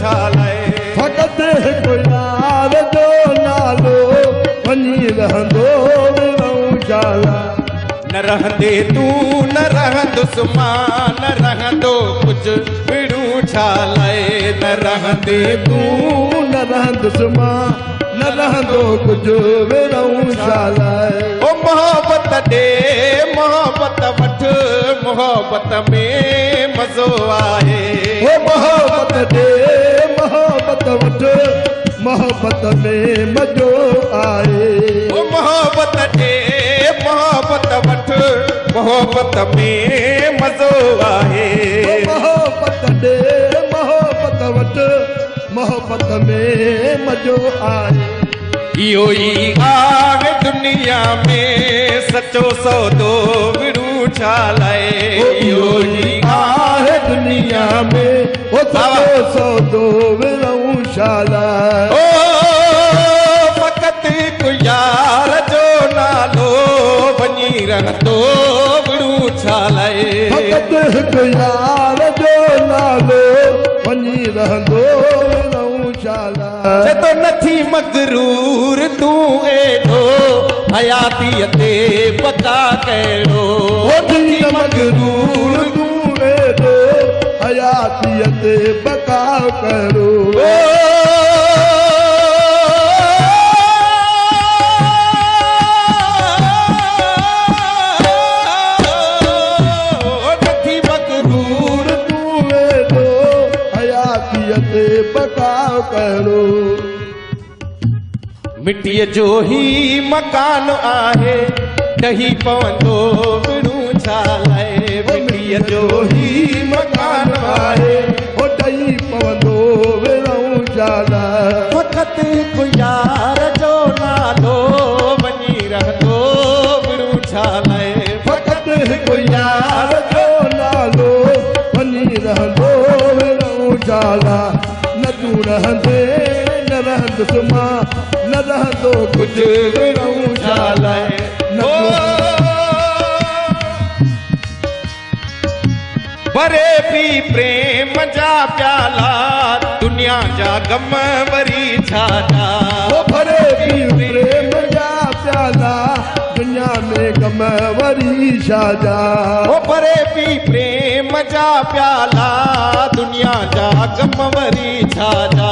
छालाए फ़क़त हिकु यार जो नालो वञी रहंदो विरहूं छा लाइ न रहंदे तू न रहंदुसि मां न रहंदो कुझु विड़ूं छालाए न रहंदे तू न रहंदुसि मां न रहंदो कुझु विरहूं छा लाइ ओ मोहब्बत ॾे मोहब्बत वठ मोहब्बत में मज़ो आहे ओ मोहब्बत ॾे मोहब्बत वठ मोहब्बत में मज़ो आहे ओ मोहब्बत ॾे मोहब्बत वठ मोहब्बत में मज़ो आहे मोहब्बत ॾे मोहब्बत वठ मोहब्बत में मज़ो आहे इहो ई आहे दुनिया में सचो सौदो विड़ूं छालाए इहो ई आहे दुनिया में ओ सचो सौदो विरहूं छा लाइ ओ फ़क़त हिकु यार जो नालो वञी रहंदो विड़ूं छालाए फ़क़त हिकु यार जो नालो वञी रहंदो विरहूं छा लाइ तो नथी मगरूर तूं एॾो हयातीअ ते पका कहिड़ो नथी मगरूर तूं एॾो हयातीअ ते पका कहिड़ो नथी मगरूर तूं एॾो हयातीअ ते पका कहिड़ो मिटीअ जो ही मकान आहे ॾही पवंदो विड़ूं छालाए मिटीअ जो ही मकान आहे ओ ॾही पवंदो विरहूं छा लाइ फ़क़त हिकु यार जो नालो वञी रहंदो विड़ूं छालाए फ़क़त हिकु यार जो नालो वञी रहंदो विरहूं छा लाइ न तूं रहंदे न रहंदुसि मां न रहंदो कुझु विरहूं छा लाइ भरे पी प्रेम जा प्याला दुनिया जा गम वरी छाजा भरे पी प्रेम जा प्याला दुनिया में गम वरी छा जा भरे पी प्रेम जा प्याला दुनिया जा गम वरी छाजा